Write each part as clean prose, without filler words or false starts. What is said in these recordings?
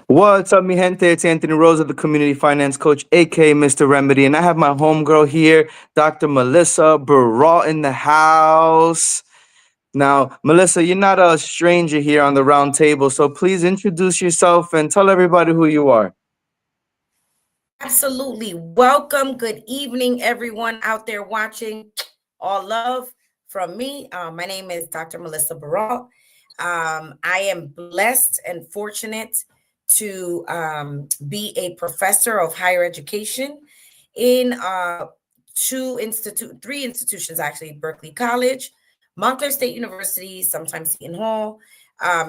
What's up, mi gente? It's Anthony Rosa, the community finance coach, aka Mr. Remedy, and I have my homegirl here, Dr. Melissa Baral in the house. Now, Melissa, you're not a stranger here on the round table, so please introduce yourself and tell everybody who you are. Absolutely. Welcome. Good evening, everyone out there watching. All love from me. My name is Dr. Melissa Baral. I am blessed and fortunate to be a professor of higher education in three institutions actually: Berkeley College, Montclair State University, sometimes Seton Hall,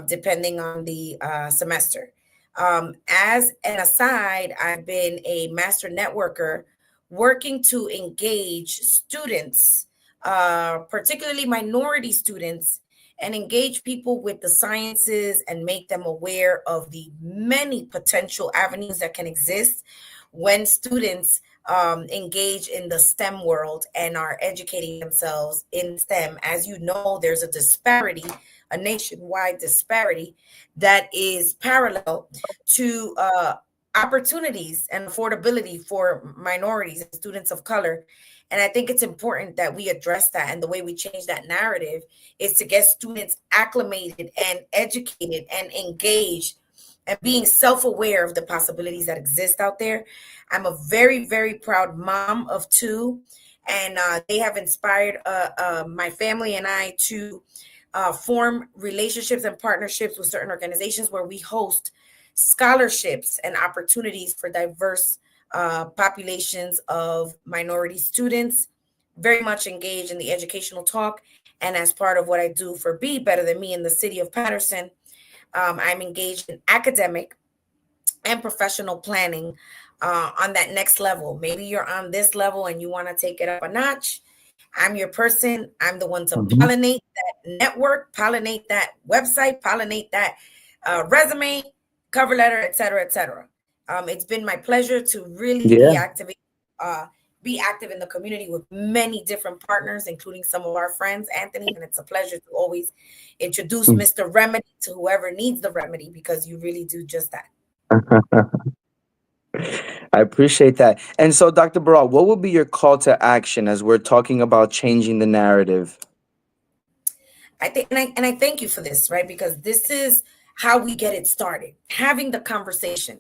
depending on the semester. As an aside, I've been a master networker working to engage students, particularly minority students, and engage people with the sciences and make them aware of the many potential avenues that can exist when students engage in the STEM world and are educating themselves in STEM. As you know, there's a disparity, a nationwide disparity that is parallel to opportunities and affordability for minorities and students of color. And I think it's important that we address that. And the way we change that narrative is to get students acclimated and educated and engaged and being self-aware of the possibilities that exist out there. I'm a very, very proud mom of two, and they have inspired my family and I to form relationships and partnerships with certain organizations where we host scholarships and opportunities for diverse populations of minority students, very much engaged in the educational talk. And as part of what I do for Be Better Than Me in the city of Patterson, I'm engaged in academic and professional planning on that next level. Maybe you're on this level and you want to take it up a notch. I'm your person. I'm the one to Mhm. pollinate that network, pollinate that website, pollinate that resume, cover letter, et cetera, et cetera. It's been my pleasure to really Yeah. be active in the community with many different partners, including some of our friends, Anthony. And it's a pleasure to always introduce Mr. Remedy to whoever needs the remedy, because you really do just that. I appreciate that. And so, Dr. Baral, what would be your call to action as we're talking about changing the narrative? I think, and I thank you for this, right? Because this is how we get it started, having the conversation.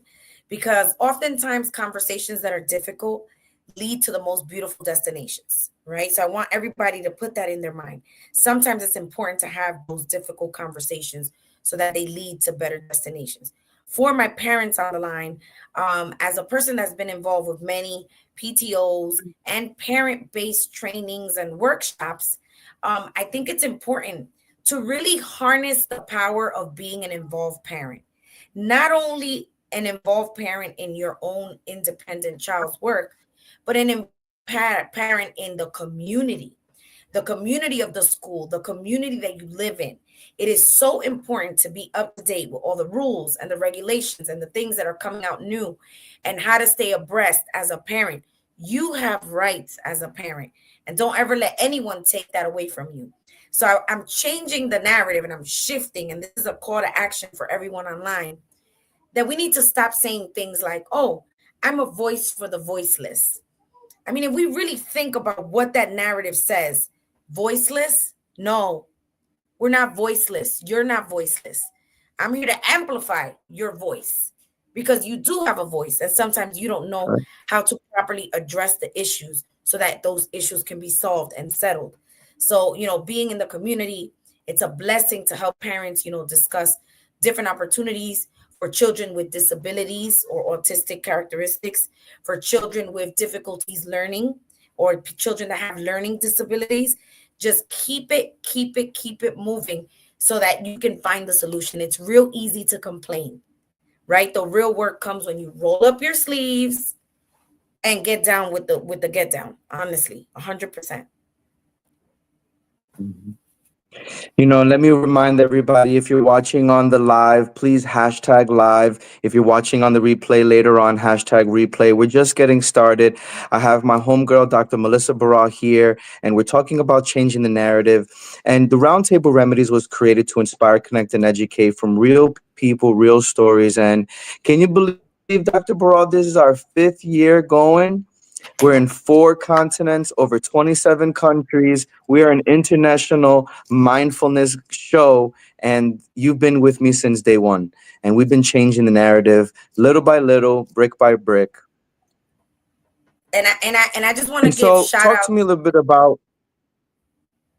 Because oftentimes conversations that are difficult lead to the most beautiful destinations, right? So I want everybody to put that in their mind. Sometimes it's important to have those difficult conversations so that they lead to better destinations. For my parents on the line, as a person that's been involved with many PTOs and parent-based trainings and workshops, I think it's important to really harness the power of being an involved parent. Not only an involved parent in your own independent child's work, but an parent in the community of the school, the community that you live in. It is so important to be up to date with all the rules and the regulations and the things that are coming out new and how to stay abreast as a parent. You have rights as a parent, and don't ever let anyone take that away from you. So I'm changing the narrative and I'm shifting, and this is a call to action for everyone online, that we need to stop saying things like, oh, I'm a voice for the voiceless. I mean, if we really think about what that narrative says, voiceless? No, we're not voiceless. You're not voiceless. I'm here to amplify your voice because you do have a voice, and sometimes you don't know how to properly address the issues so that those issues can be solved and settled. So, being in the community, it's a blessing to help parents, discuss different opportunities for children with disabilities or autistic characteristics, for children with difficulties learning, or children that have learning disabilities. Just keep it moving so that you can find the solution. It's real easy to complain, right? The real work comes when you roll up your sleeves and get down with the get down. Honestly, 100%. Let me remind everybody, if you're watching on the live, please hashtag live. If you're watching on the replay later on, hashtag replay. We're just getting started. I have my homegirl, Dr. Melissa Barra, here, and we're talking about changing the narrative. And the Roundtable Remedies was created to inspire, connect, and educate from real people, real stories. And can you believe, Dr. Barra, this is our fifth year going? We're in 4 continents, over 27 countries. We are an international mindfulness show, and you've been with me since day one. And we've been changing the narrative little by little, brick by brick. And I just want to And give so, talk to me a little bit about.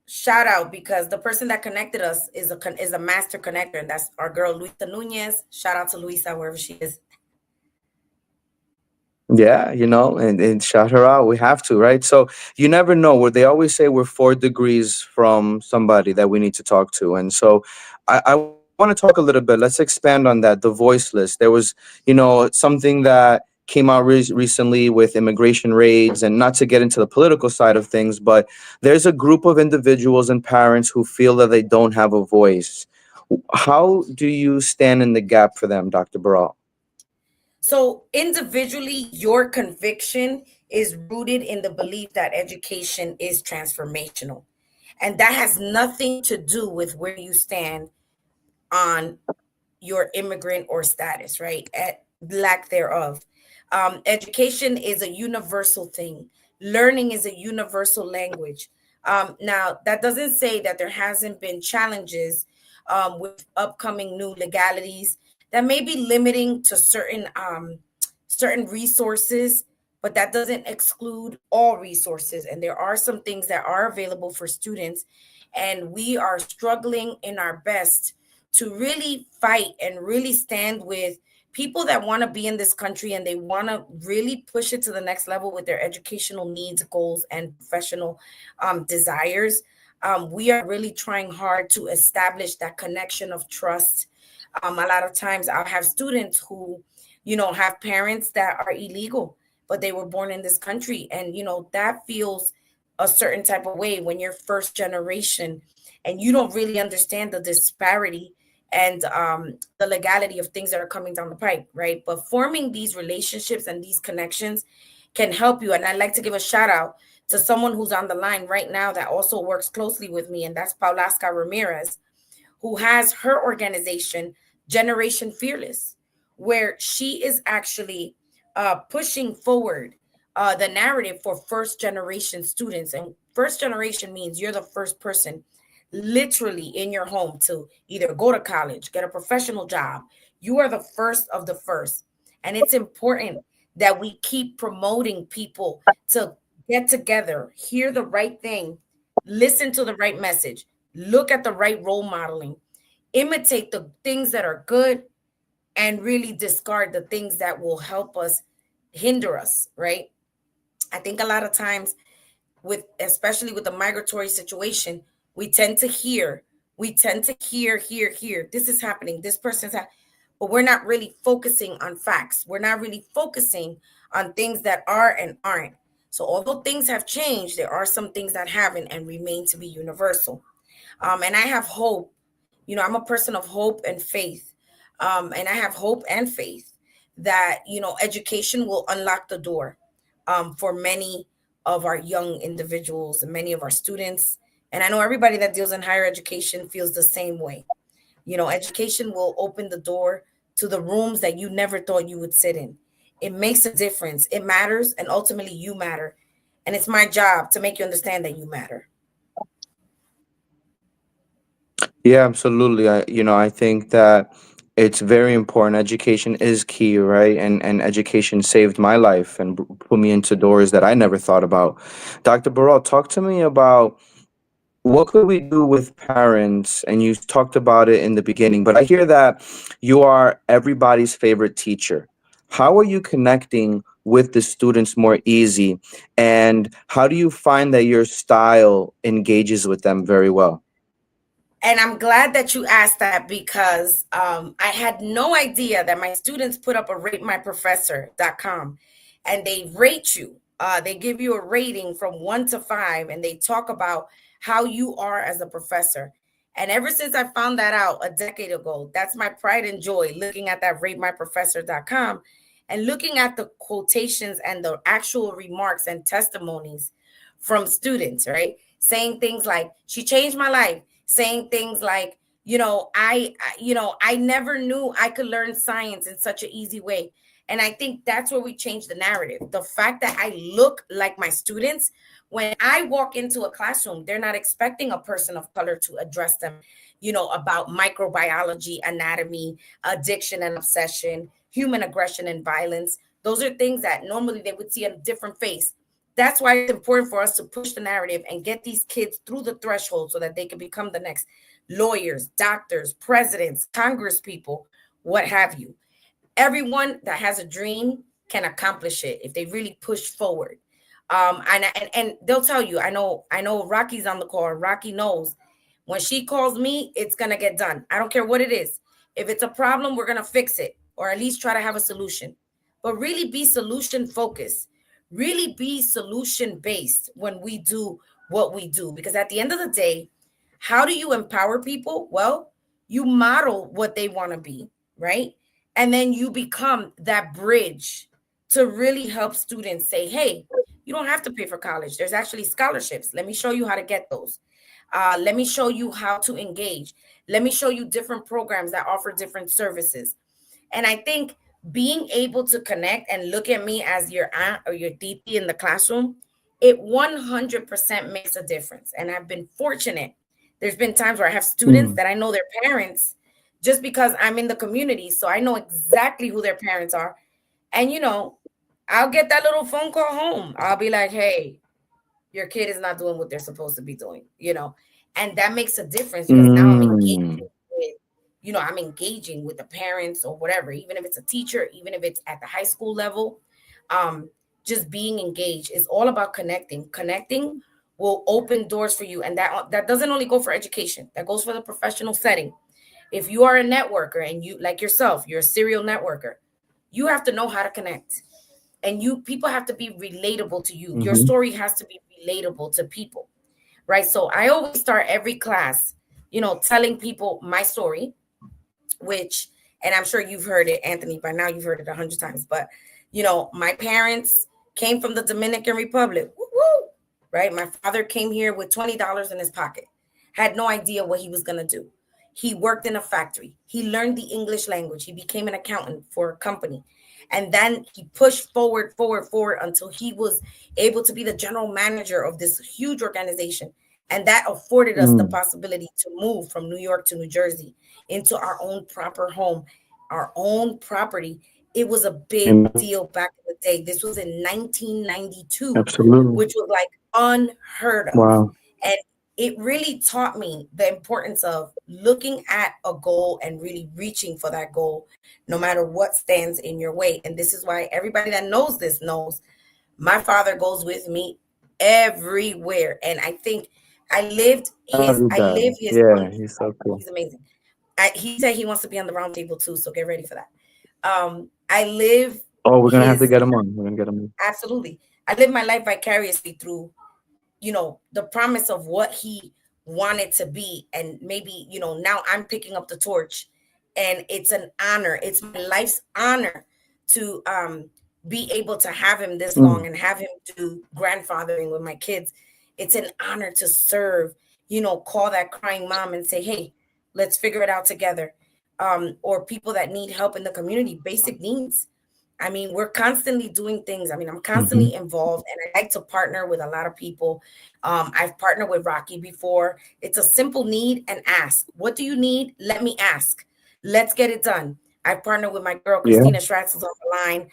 shout out because the person that connected us is a master connector, and that's our girl Luisa Nunez. Shout out to Luisa wherever she is. Yeah, and shout her out. We have to, right? So you never know. Where they always say we're 4 degrees from somebody that we need to talk to, and so I want to talk a little bit. Let's expand on that. The voiceless. There was, something that came out recently with immigration raids, and not to get into the political side of things, but there's a group of individuals and parents who feel that they don't have a voice. How do you stand in the gap for them, Dr. Baral? So individually, your conviction is rooted in the belief that education is transformational. And that has nothing to do with where you stand on your immigrant or status, right? At lack thereof. Education is a universal thing. Learning is a universal language. Now, that doesn't say that there hasn't been challenges with upcoming new legalities that may be limiting to certain resources, but that doesn't exclude all resources. And there are some things that are available for students, and we are struggling in our best to really fight and really stand with people that want to be in this country and they want to really push it to the next level with their educational needs, goals, and professional desires. We are really trying hard to establish that connection of trust. A lot of times I'll have students who, have parents that are illegal, but they were born in this country. And, that feels a certain type of way when you're first generation and you don't really understand the disparity and the legality of things that are coming down the pipe, right? But forming these relationships and these connections can help you. And I'd like to give a shout out to someone who's on the line right now that also works closely with me, and that's Paulasca Ramirez, who has her organization, Generation Fearless, where she is actually pushing forward the narrative for first generation students. And first generation means you're the first person literally in your home to either go to college, get a professional job. You are the first of the first. And it's important that we keep promoting people to get together, hear the right thing, listen to the right message, look at the right role modeling, imitate the things that are good, and really discard the things that will help us hinder us, right? I think a lot of times with especially with the migratory situation, we tend to hear, this is happening, this but we're not really focusing on facts. We're not really focusing on things that are and aren't. So although things have changed, there are some things that haven't and remain to be universal. And I have hope. I'm a person of hope and faith. And I have hope and faith that, education will unlock the door for many of our young individuals and many of our students. And I know everybody that deals in higher education feels the same way. Education will open the door to the rooms that you never thought you would sit in. It makes a difference. It matters. And ultimately, you matter. And it's my job to make you understand that you matter. Yeah, absolutely. I think that it's very important. Education is key, right? And education saved my life and put me into doors that I never thought about. Dr. Baral, talk to me about what could we do with parents? And you talked about it in the beginning, but I hear that you are everybody's favorite teacher. How are you connecting with the students more easy? And how do you find that your style engages with them very well? And I'm glad that you asked that because I had no idea that my students put up a ratemyprofessor.com and they rate you. They give you a rating from 1 to 5 and they talk about how you are as a professor. And ever since I found that out a decade ago, that's my pride and joy, looking at that ratemyprofessor.com and looking at the quotations and the actual remarks and testimonies from students, right? Saying things like, she changed my life, saying things like, I never knew I could learn science in such an easy way. And I think that's where we change the narrative. The fact that I look like my students, when I walk into a classroom, they're not expecting a person of color to address them, about microbiology, anatomy, addiction and obsession, human aggression and violence. Those are things that normally they would see a different face. That's why it's important for us to push the narrative and get these kids through the threshold so that they can become the next lawyers, doctors, presidents, congress people, what have you. Everyone that has a dream can accomplish it if they really push forward. And they'll tell you, I know Rocky's on the call. Rocky knows when she calls me, it's gonna get done. I don't care what it is. If it's a problem, we're gonna fix it, or at least try to have a solution. But really be solution focused, really be solution based when we do what we do. Because at the end of the day, how do you empower people? Well, you model what they want to be, right? And then you become that bridge to really help students say, hey, you don't have to pay for college. There's actually scholarships. Let me show you how to get those. Let me show you how to engage. Let me show you different programs that offer different services. And I think being able to connect and look at me as your aunt or your titi in the classroom, it 100% makes a difference. And I've been fortunate. There's been times where I have students Mm. that I know their parents just because I'm in the community. So I know exactly who their parents are. And, I'll get that little phone call home. I'll be like, hey, your kid is not doing what they're supposed to be doing. And that makes a difference because now I'm engaging Mm. with, I'm engaging with the parents or whatever, even if it's a teacher, even if it's at the high school level. Um, just being engaged is all about connecting. Connecting will open doors for you. And that doesn't only go for education, that goes for the professional setting. If you are a networker and you like yourself, you're a serial networker, you have to know how to connect. And people have to be relatable to you. Your Mhm. story has to be relatable to people, right? So I always start every class, telling people my story, which, and I'm sure you've heard it, Anthony, by now you've heard it 100 times, but my parents came from the Dominican Republic. Woo-woo, right? My father came here with $20 in his pocket, had no idea what he was going to do. He worked in a factory. He learned the English language. He became an accountant for a company. And then he pushed forward, forward, forward until he was able to be the general manager of this huge organization. And that afforded us the Mm. possibility to move from New York to New Jersey into our own proper home, our own property. It was a big Amen. deal back in the day. This was in 1992, Absolutely. which was like unheard of. Wow. And it really taught me the importance of looking at a goal and really reaching for that goal, no matter what stands in your way. And this is why everybody that knows this knows my father goes with me everywhere. And I think Love you, I live Dad. his Yeah, life. he's so cool. He's amazing. He said he wants to be on the round table too, so get ready for that. I live Oh, we're gonna have to his get him on. We're gonna get him on. absolutely. I live my life vicariously through, the promise of what he wanted to be. And maybe, now I'm picking up the torch, and it's an honor. It's my life's honor to be able to have him this long Mm. and have him do grandfathering with my kids. It's an honor to serve, call that crying mom and say, hey, let's figure it out together. Or people that need help in the community, basic needs. I mean, we're constantly doing things. I mean, I'm Mhm. constantly involved, and I like to partner with a lot of people. I've partnered with Rocky before. It's a simple need and ask. What do you need? Let me ask. Let's get it done. I've partnered with my girl, Yeah. Christina Stratz is on the line,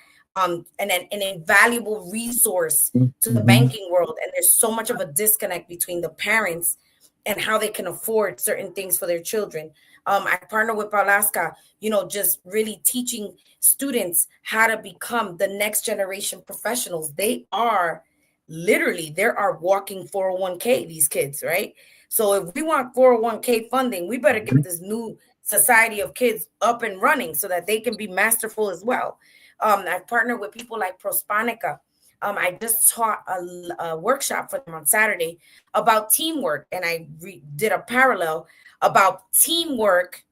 and an invaluable resource to the Mhm. banking world. And there's so much of a disconnect between the parents and how they can afford certain things for their children. I partner with Palaska, just really teaching students how to become the next generation professionals. They are literally, there are walking 401k, these kids, right? So if we want 401k funding, we better get Mhm. this new society of kids up and running so that they can be masterful as well. I've partnered with people like Prospanica. I just taught a workshop for them on Saturday about teamwork, and I did a parallel about teamwork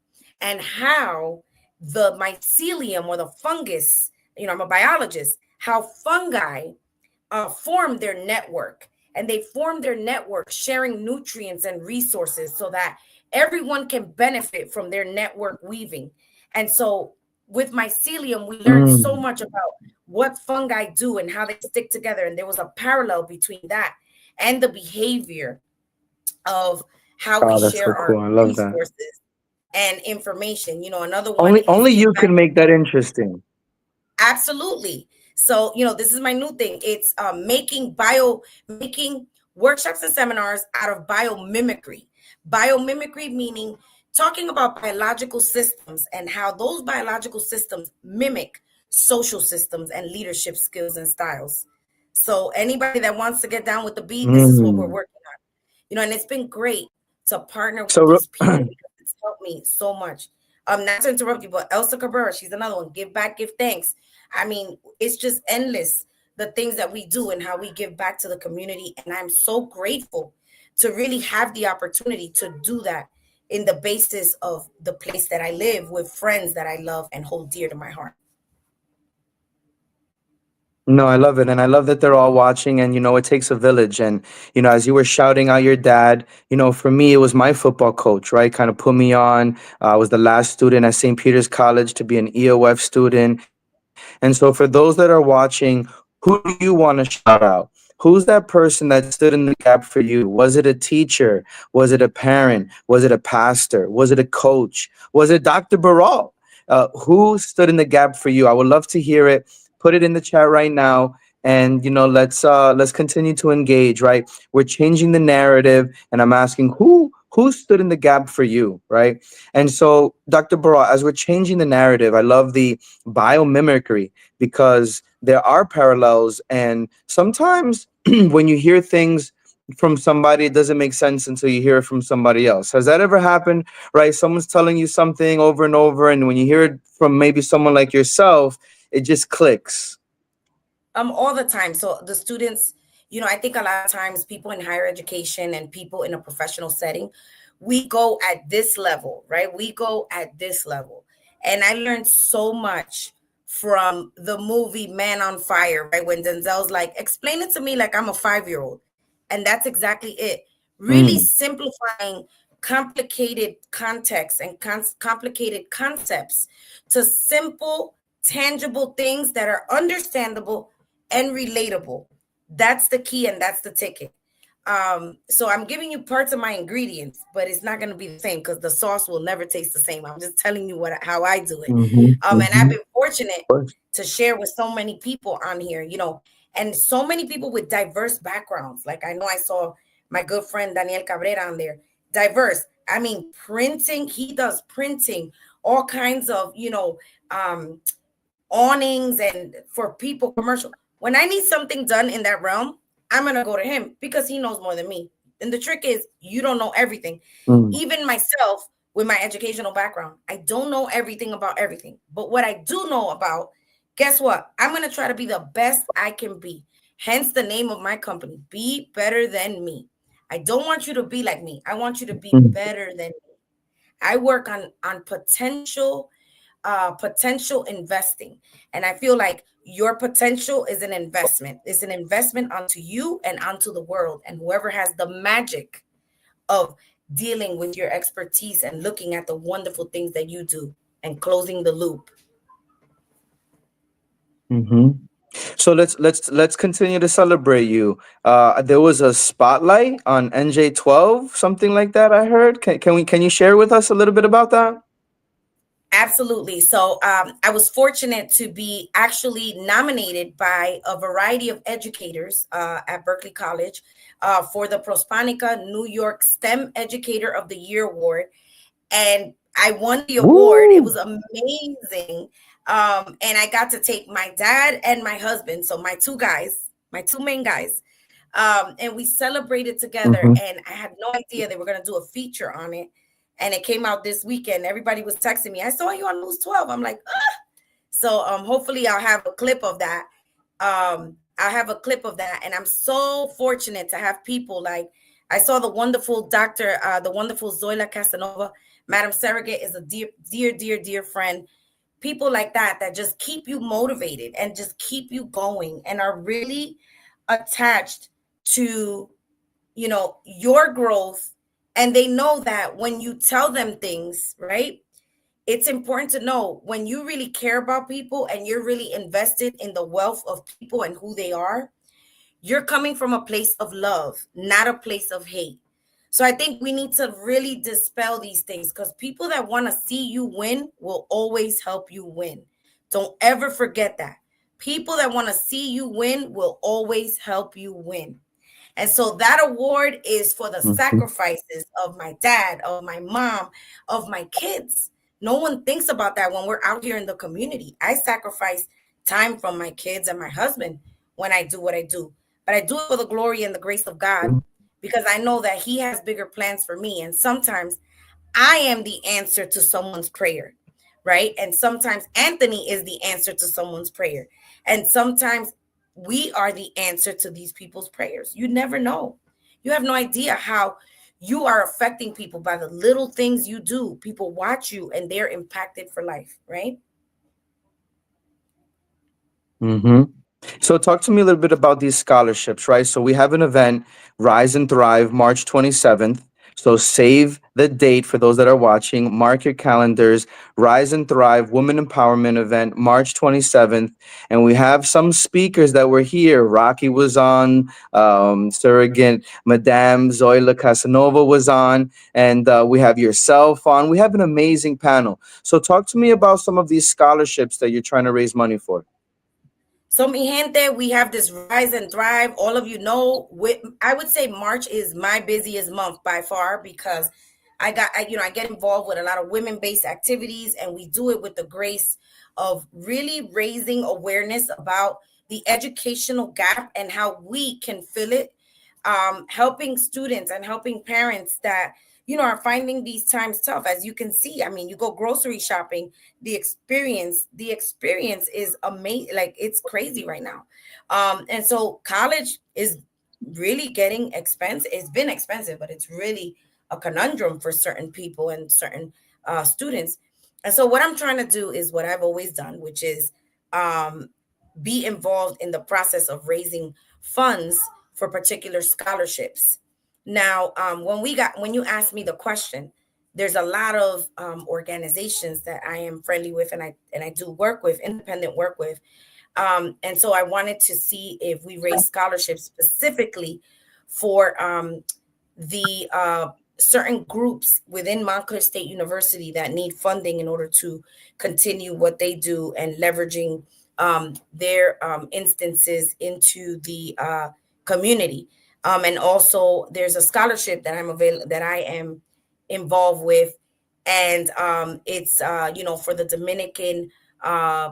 and how the mycelium or the fungus, I'm a biologist, how fungi form their network, and they form their network sharing nutrients and resources so that everyone can benefit from their network weaving. And so with mycelium, we learned so Mm. much about what fungi do and how they stick together. And there was a parallel between that and the behavior of how we Oh, that's share so our cool. I love that. resources and information. Another one is Only give you back. can make that interesting. Absolutely. So, this is my new thing. It's making workshops and seminars out of biomimicry. Biomimicry meaning talking about biological systems and how those biological systems mimic social systems and leadership skills and styles. So, anybody that wants to get down with the beat, this is what we're Mm. working on. And it's been great to partner with So, these people because it's helped me so much. Not to interrupt you, but Elsa Cabrera, she's another one. Give back, give thanks. I mean, it's just endless the things that we do and how we give back to the community. And I'm so grateful to really have the opportunity to do that in the basis of the place that I live with friends that I love and hold dear to my heart. no, I love it. And I love that they're all watching. And, it takes a village. And, as you were shouting out your dad, for me, it was my football coach, right? Kind of put me on. I was the last student at St. Peter's College to be an EOF student. And so, for those that are watching, who do you want to shout out? Who's that person that stood in the gap for you? Was it a teacher? Was it a parent? Was it a pastor? Was it a coach? Was it Dr. Baral? Who stood in the gap for you? I would love to hear it. Put it in the chat right now, and let's continue to engage. Right, we're changing the narrative, and I'm asking who stood in the gap for you, right? And so, Dr. Baral, as we're changing the narrative, I love the biomimicry because there are parallels, and sometimes when you hear things from somebody, it doesn't make sense until you hear it from somebody else. Has that ever happened? Right, someone's telling you something over and over, and when you hear it from maybe someone like yourself, it just clicks. All the time. So the students, I think a lot of times people in higher education and people in a professional setting, we go at this level, right? We go at this level. And I learned so much from the movie Man on Fire, right? When Denzel's like, explain it to me like I'm a 5-year-old. And that's exactly it. Really Mm, simplifying complicated context and complicated concepts to simple, tangible things that are understandable and relatable. That's the key and that's the ticket. So I'm giving you parts of my ingredients, but it's not going to be the same because the sauce will never taste the same. I'm just telling you how I do it. mhm, And I've mhm. been fortunate Of course. to share with so many people on here, and so many people with diverse backgrounds. Like I know I saw my good friend Daniel Cabrera on there. Diverse. I mean, printing. He does printing, all kinds of, um, awnings and for people commercial. When I need something done in that realm, I'm gonna go to him because he knows more than me. And the trick is you don't know everything. Mm, Even myself with my educational background, I don't know everything about everything. But what I do know about, guess what? I'm gonna try to be the best I can be. Hence the name of my company, Be Better Than Me. I don't want you to be like me. I want you to be mm, better than me. I work on potential investing. And I feel like your potential is an investment. It's an investment onto you and onto the world. And whoever has the magic of dealing with your expertise and looking at the wonderful things that you do and closing the loop. mhm. So let's continue to celebrate you. There was a spotlight on NJ12, something like that. I heard. Can you share with us a little bit about that? Absolutely. So I was fortunate to be actually nominated by a variety of educators at Berkeley College for the Prospanica New York STEM Educator of the Year Award. And I won the award. It Woo! was amazing. And I got to take my dad and my husband, so my two guys, my two main guys, and we celebrated together. Mm-hmm. And I had no idea they were going to do a feature on it. And it came out this weekend. Everybody was texting me, I saw you on News 12. I'm like, ah. So hopefully I'll have a clip of that. I have a clip of that. And I'm so fortunate to have people like I saw the wonderful Zoila Casanova. Madam Surrogate is a dear friend. People like that just keep you motivated and just keep you going and are really attached to, your growth. And they know that when you tell them things, right? It's important to know when you really care about people and you're really invested in the wealth of people and who they are, you're coming from a place of love, not a place of hate. So I think we need to really dispel these things because people that want to see you win will always help you win. Don't ever forget that. People that want to see you win will always help you win. And so that award is for the Mhm. sacrifices of my dad, of my mom, of my kids. No one thinks about that when we're out here in the community. I sacrifice time from my kids and my husband when I do what I do. But I do it for the glory and the grace of God because I know that He has bigger plans for me. And sometimes I am the answer to someone's prayer, right? And sometimes Anthony is the answer to someone's prayer. And sometimes we are the answer to these people's prayers. You never know. You have no idea how you are affecting people by the little things you do. People watch you and they're impacted for life, right? Mm-hmm. So, talk to me a little bit about these scholarships, right? So, we have an event, Rise and Thrive, March 27th. So, save the date for those that are watching. Mark your calendars. Rise and Thrive Women Empowerment Event, March 27th. And we have some speakers that were here. Rocky was on, Surrogate Madame Zoila Casanova was on, and we have yourself on. We have an amazing panel. So, talk to me about some of these scholarships that you're trying to raise money for. So, mi gente, we have this rise and thrive. All of you know, I would say March is my busiest month by far because I get involved with a lot of women-based activities, and we do it with the grace of really raising awareness about the educational gap and how we can fill it, helping students and helping parents that are finding these times tough. As you can see, I mean, you go grocery shopping, the experience is amazing, like it's crazy right now. And so college is really getting expensive. It's been expensive, but it's really a conundrum for certain people and certain students. And so what I'm trying to do is what I've always done, which is um, be involved in the process of raising funds for particular scholarships. Now, when you asked me the question, there's a lot of organizations that I am friendly with, and I do work with, independent work with, and so I wanted to see if we raise scholarships specifically for the certain groups within Montclair State University that need funding in order to continue what they do and leveraging their instances into the community. And also, there's a scholarship that I am involved with, and it's for the Dominican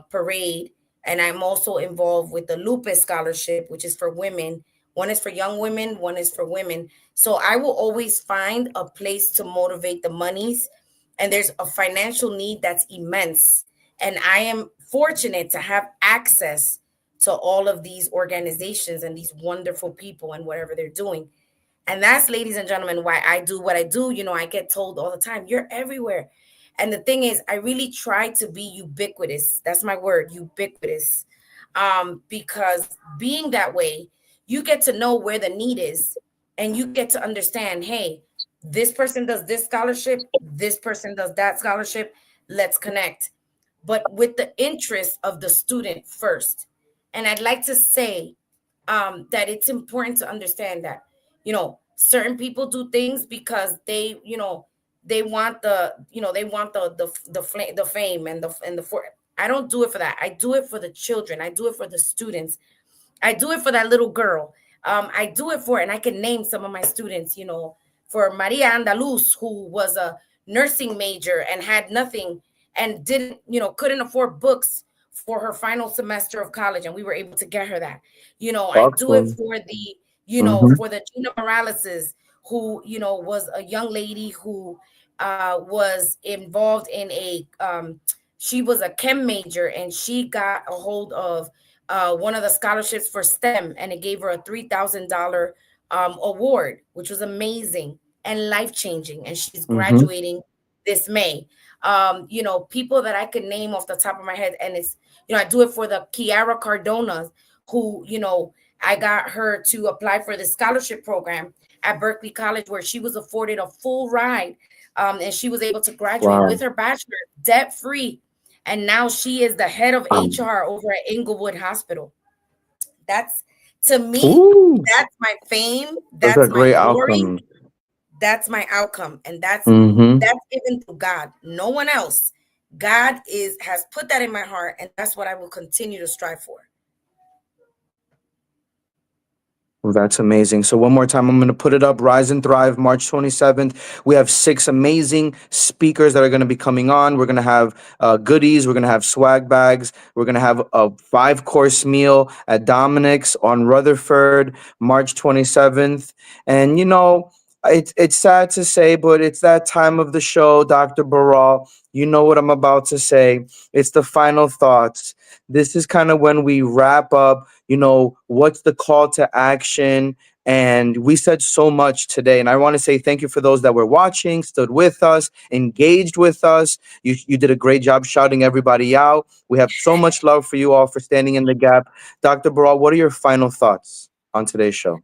parade. And I'm also involved with the Lupus Scholarship, which is for women. One is for young women, one is for women. So I will always find a place to motivate the monies. And there's a financial need that's immense. And I am fortunate to have access to all of these organizations and these wonderful people and whatever they're doing. And that's, ladies and gentlemen, why I do what I do. I get told all the time, you're everywhere. And the thing is, I really try to be ubiquitous. That's my word, ubiquitous. Because being that way, you get to know where the need is and you get to understand, hey, this person does this scholarship, this person does that scholarship. Let's connect, but with the interest of the student first. And I'd like to say that it's important to understand that, certain people do things because they want the fame and the for. I don't do it for that. I do it for the children. I do it for the students. I do it for that little girl. I do it for, and I can name some of my students, for Maria Andaluz, who was a nursing major and had nothing and didn't, couldn't afford books for her final semester of college. And we were able to get her that. I do it Awesome. for Mm-hmm. for the Gina Moraleses, who, was a young lady who was involved in she was a chem major and she got a hold of one of the scholarships for STEM, and it gave her a $3,000 award, which was amazing and life changing. And she's Mm-hmm. graduating this May. People that I could name off the top of my head, and I do it for the Kiara Cardonas, who, I got her to apply for the scholarship program at Berkeley College, where she was afforded a full ride, and she was able to graduate Wow. with her bachelor debt free. And now she is the head of HR over at Inglewood Hospital. That's, to me, Ooh, that's my fame, those are that's my great glory, outcomes. that's my outcome, and that's Mm-hmm. that's given through God, no one else. God has put that in my heart, and that's what I will continue to strive for. Well, that's amazing. So one more time, I'm going to put it up. Rise and Thrive, March 27th. We have 6 amazing speakers that are going to be coming on. We're going to have goodies. We're going to have swag bags. We're going to have a 5-course meal at Dominic's on Rutherford, March 27th. And, it's sad to say, but it's that time of the show, Dr. Baral. You know what I'm about to say. It's the final thoughts. This is kind of when we wrap up, what's the call to action. And we said so much today, and I want to say thank you for those that were watching, stood with us, engaged with us. You did a great job shouting everybody out. We have so much love for you all for standing in the gap. Dr. Baral, what are your final thoughts on today's show?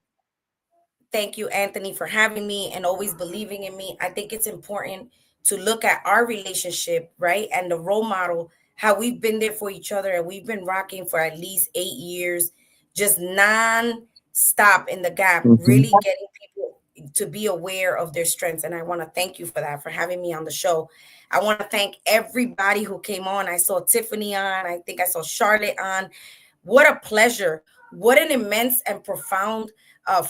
Thank you, Anthony, for having me and always believing in me. I think it's important to look at our relationship, right? And the role model, how we've been there for each other, and we've been rocking for at least 8 years, just non-stop in the gap, Mhm. really getting people to be aware of their strengths. And I want to thank you for that, for having me on the show. I want to thank everybody who came on. I saw Tiffany on, I think I saw Charlotte on. What a pleasure. What an immense and profound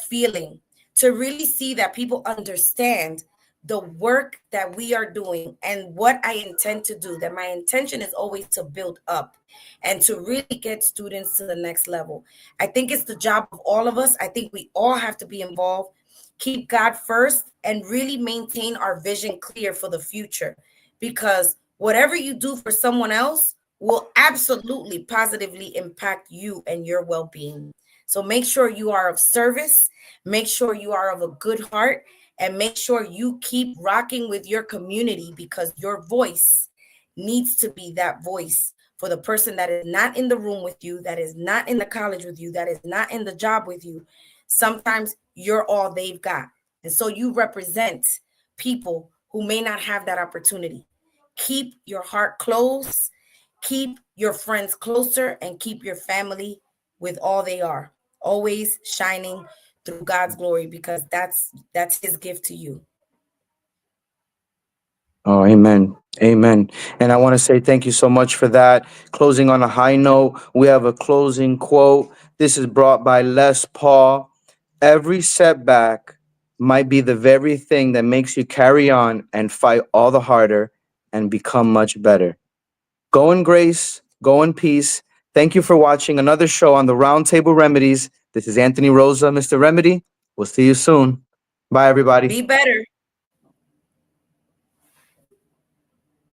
feeling to really see that people understand the work that we are doing and what I intend to do. That my intention is always to build up and to really get students to the next level. I think it's the job of all of us. I think we all have to be involved, keep God first, and really maintain our vision clear for the future, because whatever you do for someone else will absolutely positively impact you and your well-being. So make sure you are of service, make sure you are of a good heart, and make sure you keep rocking with your community, because your voice needs to be that voice for the person that is not in the room with you, that is not in the college with you, that is not in the job with you. Sometimes you're all they've got. And so you represent people who may not have that opportunity. Keep your heart close, keep your friends closer, and keep your family with all they are, always shining through God's glory, because that's his gift to you. Oh, amen. Amen. And I want to say thank you so much for that. Closing on a high note, we have a closing quote. This is brought by Les Paul. Every setback might be the very thing that makes you carry on and fight all the harder and become much better. Go in grace, go in peace. Thank you for watching another show on the Roundtable Remedies. This is Anthony Rosa, Mr. Remedy. We'll see you soon. Bye, everybody. Be better.